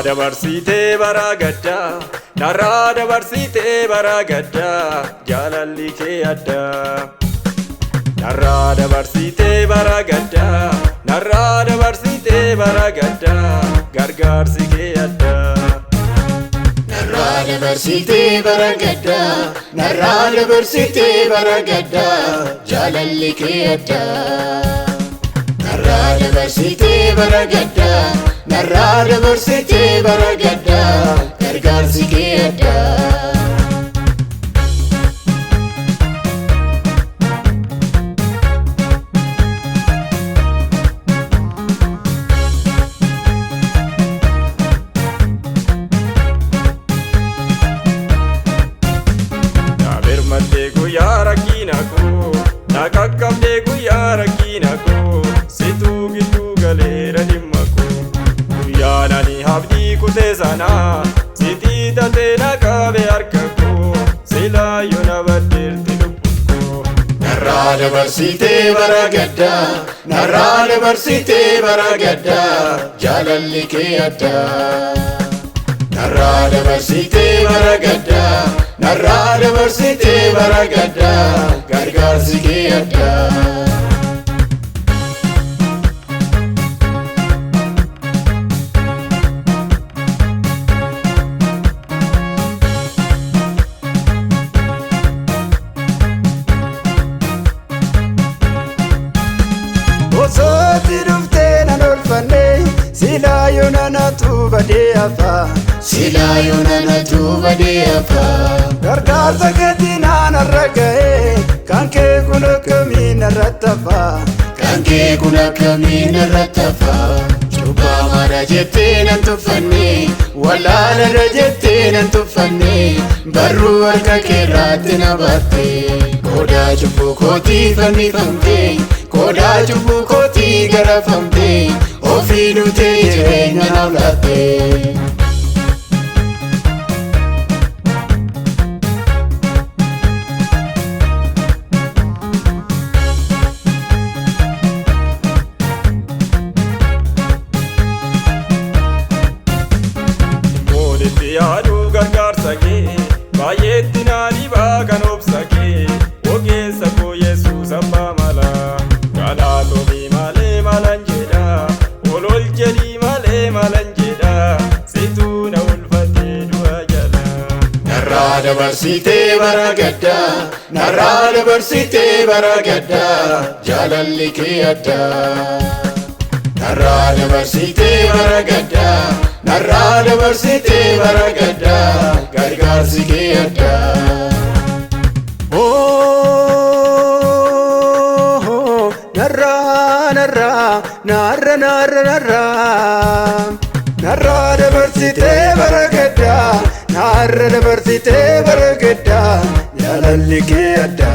Narada barsite baragadda, narada barsite baragadda, jalalli ke adda. Narada barsite baragadda, narada barsite baragadda, gargaarsi ke adda. Narada barsite baragadda, narada barsite baragadda, jalalli ke adda. Narada barsite baragadda, narada barsite baragadda, gargaarsi ke adda. Birmadde guyyaa rakkina koo, naqaqqabde guyyaa rakkina koo, situu gidduu galeera dhimma koo. Guyyaan ani abdii kutee sanaa, sitii tatee naqabe harka koo, silaayyoo na baddeerti lubbuu koo. Narada barsite baragadda, narada barsite baragadda, jalalli ke adda. Narada barsite baragadda, narada barsite baragadda, gargaarsi ke adda. Osooti dhuftee nan olfanne, silaayyoo nanatu badee hafa. Silaayyoo nanatu badee hafa. Gargaarsa keetii naanarra ga'ee, kan kee kun akkamiin narratti hafa. Kan kee kun akkamiin narratti hafa. Cubbaamaadha jettee nan tuffanne, wallaaladha jettee nan tuffanne, barruu harka keerraatti na baatte. Qodaa cubbuu kootii fannifamte, qodaa cubbuu kootii garafamte, ofii duutee jireenya naaf laatte. Mooditti yaaduu gargaarsa kee, baay'eetti naa dhibaa kan obsa kee, ogeessa koo Yesuus abbaa malaa. Galaatomii malee malan jedha, ol jedhii malee malan jedha, situu na ulfatee du'a jala. Narada barsite baragadda, narada barsite baragadda, jalalli ke adda. Narada barsite baragadda, narada barsite baragadda, gargaarsi ke adda. Narada barsite baragadda, narada barsite baragadda, jalalli ke adda.